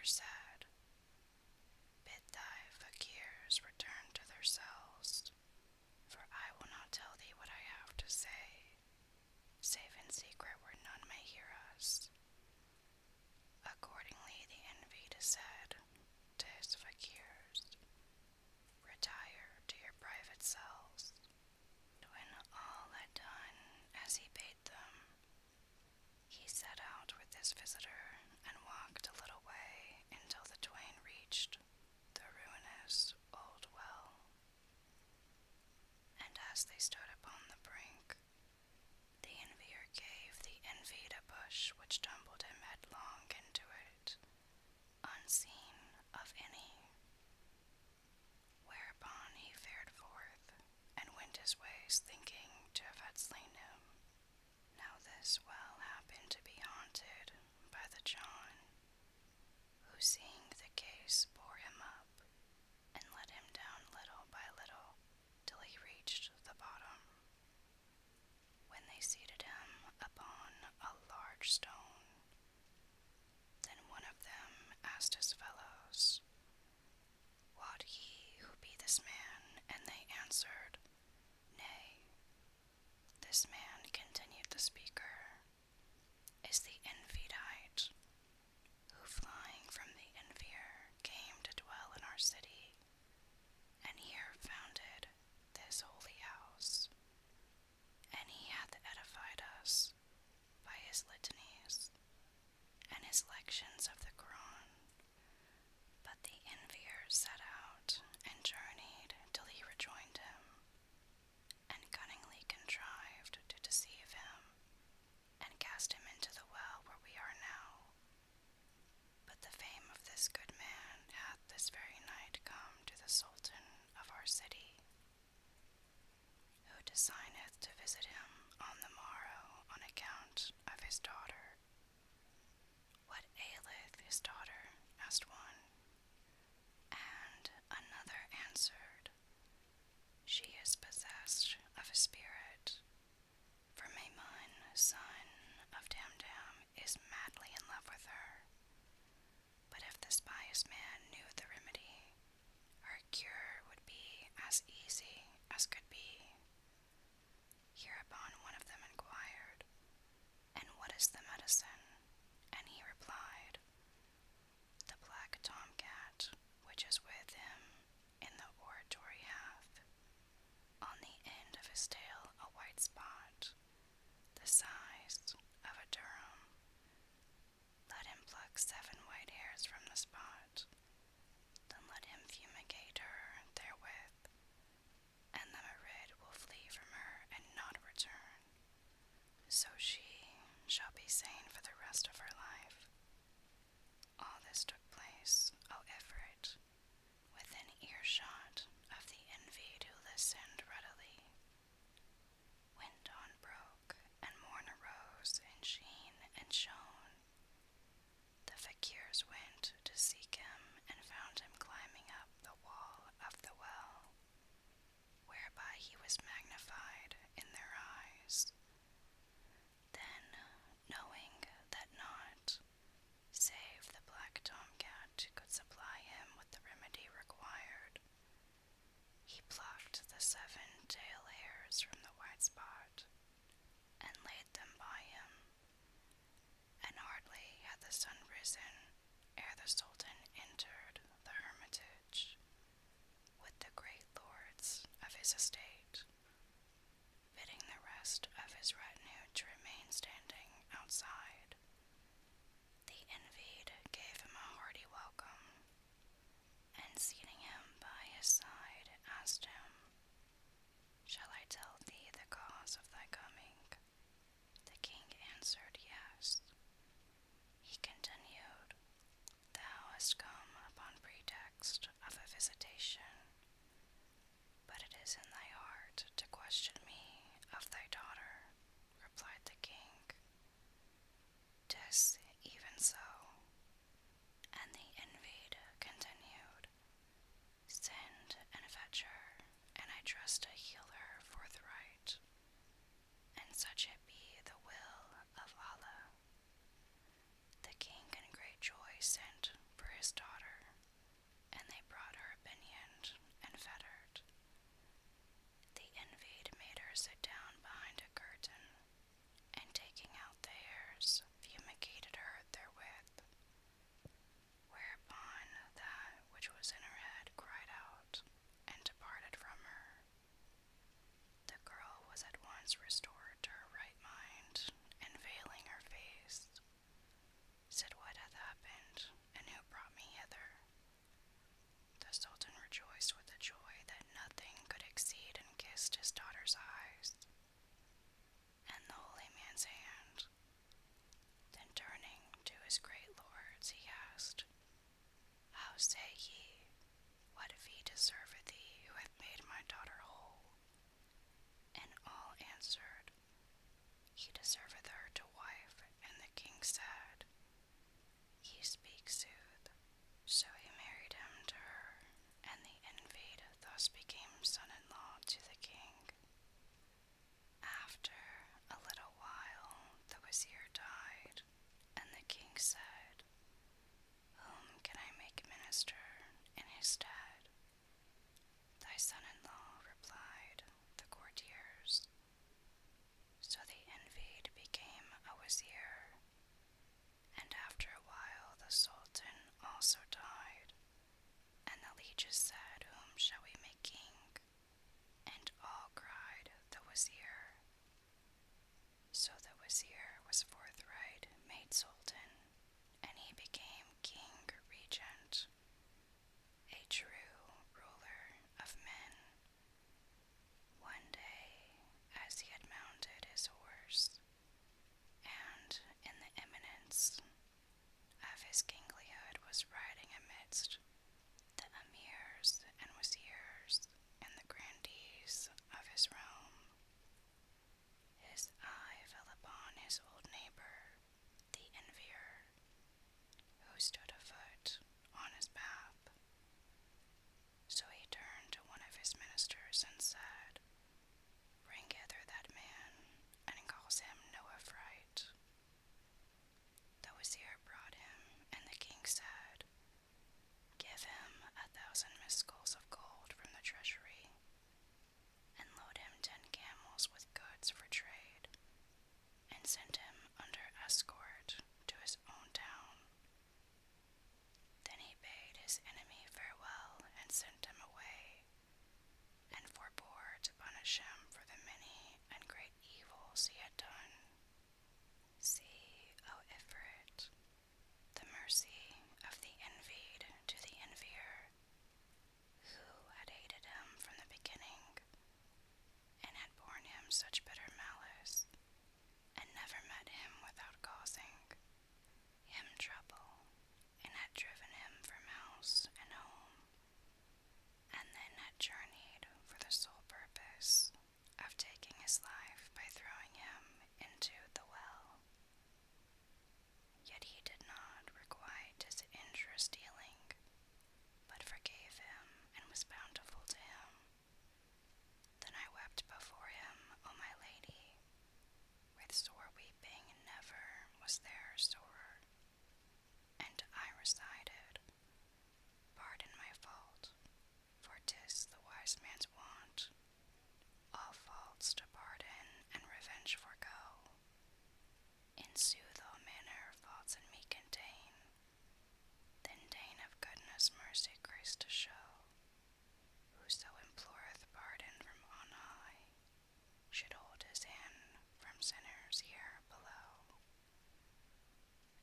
said, "Bid thy fakirs return to their cells, for I will not tell thee what I have to say, save in secret where none may hear us." Accordingly, the Envied said to his fakirs, "Retire to your private cells." When all had done as he bade them, he set out with his visitor and walked a little way until the twain reached the ruinous old well. And as they stood upon the brink, the Envier gave the Envied a bush which tumbled him headlong into it, unseen of any. Whereupon he fared forth, and went his ways, thinking to have had slain him. Now this well happened to be haunted by the John, who seeing the case bore him up, and let him down little by little, till he reached the bottom, when they seated him upon a large stone. Then one of them asked his fellows, "Wot ye who be this man?" And they answered, "Nay." "This man," continued the speaker, "is the Enviedite, who flying from the Envier came to dwell in our city, and here founded this holy house. And he hath edified us by his litanies and his lections of the Quran." But the Envier set out and journeyed till he rejoined him, and cunningly contrived to deceive him, and cast him into the well where we are now. But the fame of this good man hath this very night come to the Sultan of our city, who designeth to visit him on the morrow on account of his daughter. "What aileth his daughter?" asked one. And another answered, "She is possessed of a spirit, for Maimun, son of Damdam, is madly in love with her. But if this pious man knew the remedy, her cure would be as easy as could be." Hereupon one of them inquired, "And what is the medicine?" And he replied, "The black tomcat, which is with him in the oratory, hath, on the end of his tail, a white spot, the size of a dirham. Let him pluck 7 white hairs from the spot, then let him fumigate her therewith, and the Marid will flee from her and not return, so she shall be sane for the rest of her life." All this took place, O Ifrit, within earshot of the Envied, who listened readily. When dawn broke and morn arose in sheen and shone, the fakirs went to seek him and found him climbing up the wall of the well, whereby he was magnified in their eyes. Then, knowing that naught save the black tomcat could supply him with the remedy required, he plucked the 7 tail hairs from the white spot, and laid them by him. And hardly had the sun risen ere the Sultan entered the hermitage with the great lords of his estate, bidding the rest of his retinue to remain standing outside. The Envied gave him a hearty welcome, and seating him by his side, asked him, "Shall I tell thee the cause of thy coming?" The king answered, "Yes." He continued, "Thou hast come upon pretext of a visitation, but it is in thy heart to question me of thy daughter. soothe all manner of faults in me contain, then deign of goodness, mercy, grace to show. Whoso imploreth pardon from on high should hold his hand from sinners here below.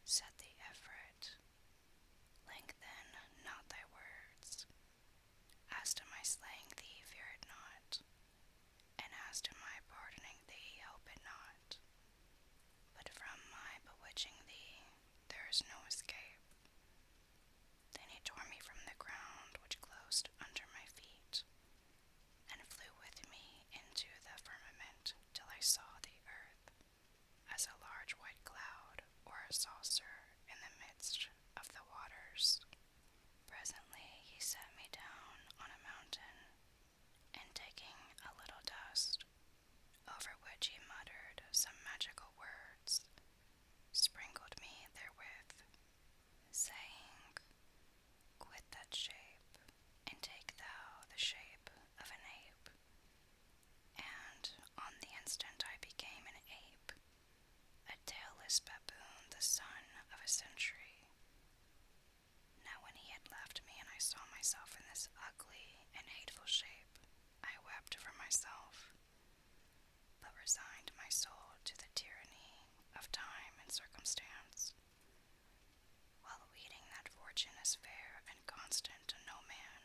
Set the effort, lengthen not thy words. As to my slaying thee, fear it not, and as to my pardoning thee, hope it not. But from my bewitching thee there is no escape. Then he tore me from the ground which closed under my feet, and flew with me into the firmament till I saw the earth as a large white cloud or a saucer in the midst of the waters. Presently he set me down on a mountain, and taking a little dust, over which he muttered some magical words, sprinkled me therewith, saying, Quit that shape, and take thou the shape of an ape. And on the instant I became an ape, a tailless baboon, the son of a century. Now when he had left me, and I saw myself in this ugly and hateful shape, I wept for myself, but resigned my soul to the tyranny of time and circumstance, while weeting that fortune is fair and constant to no man.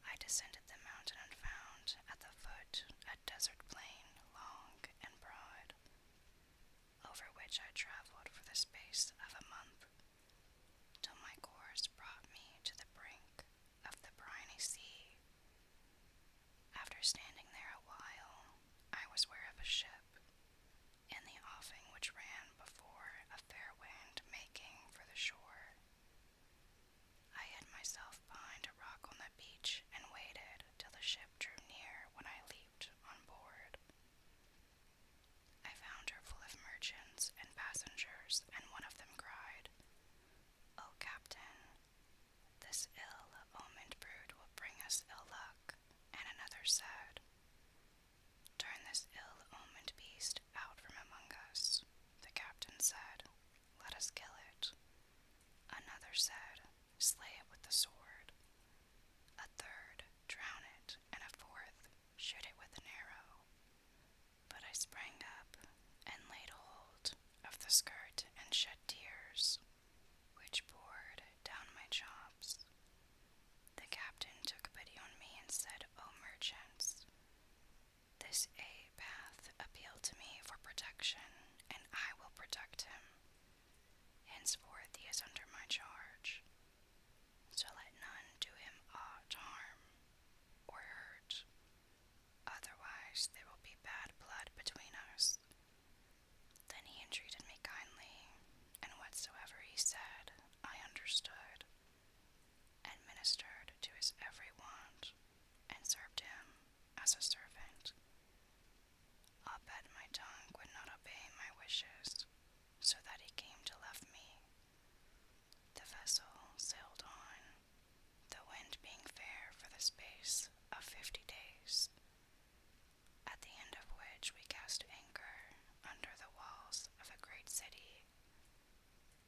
I descended the mountain and found at the foot a desert plain, long and broad, over which I traveled for the space of a month, till my course brought me to the brink of the briny sea. After standing there a while, I was ware of a ship, in the offing which ran before a fair wind making for the shore. I hid myself behind a rock on the beach, and waited till the ship drew near, when I leaped on board. I found her full of merchants and passengers, and one of them cried, O Captain, this ill-omened brood will bring us ill luck. And another said, Turn this ill-omened beast out from among us. The captain said, Let us kill it. Another said, Slay it with the sword. A third, Drown it. And a fourth, Shoot it with an arrow. But I sprang up, and laid hold of the skirt, and shed tears, which poured down my chops. The captain took pity on me, and said, O merchants, this ape hath appealed to me for protection, and I will protect him. Henceforth he is under my charge, so let none do him aught harm or hurt, otherwise there will be bad blood between us. Then he entreated me kindly, and whatsoever he said I understood, and ministered to his every want, and served him as a servant. Albeit my tongue would not obey my wishes, so that he came to love me. The vessel sailed on, the wind being fair for the space of 50 days, at the end of which we cast anchor under the walls of a great city,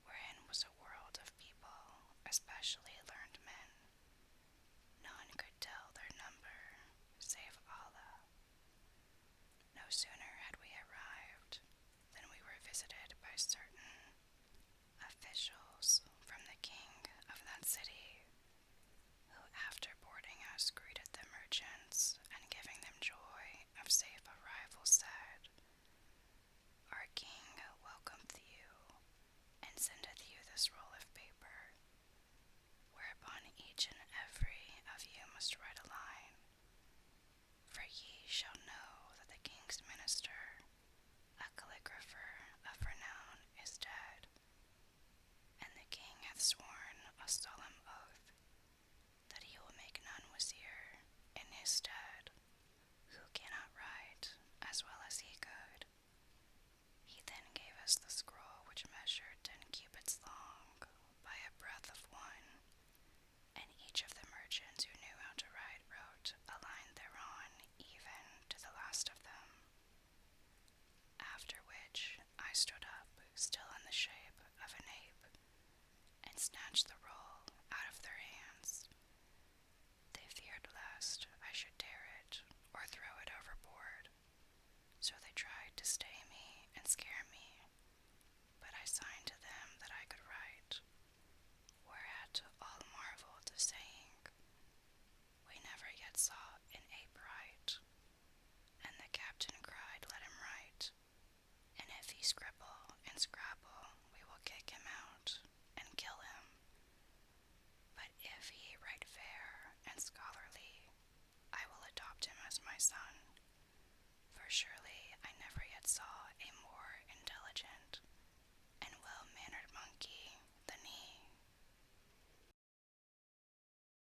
wherein was a world of people, especially learned men. None could tell their number, save Allah. No sooner had we arrived than we were visited by certain officials from the king of that city, who after boarding us greeted the merchants, and giving them joy of safe arrival said, Our king welcometh you, and sendeth you this roll of paper, whereupon each and every of you must write a line. For ye shall know that the king's minister, a calligrapher of renown, is dead, and the king hath sworn a solemn oath that he will make none wazir in his stead, who cannot write as well as he could. He then gave us the scroll, which measured 10 cubits long by a breadth of 1, and each of the merchants who knew how to write wrote a line thereon, even to the last of them. After which I stood scare me, but I signed to them that I could write, whereat all marveled, saying, We never yet saw an ape write. And the captain cried, Let him write, and if he scribble and scrabble, we will kick him out and kill him. But if he write fair and scholarly, I will adopt him as my son.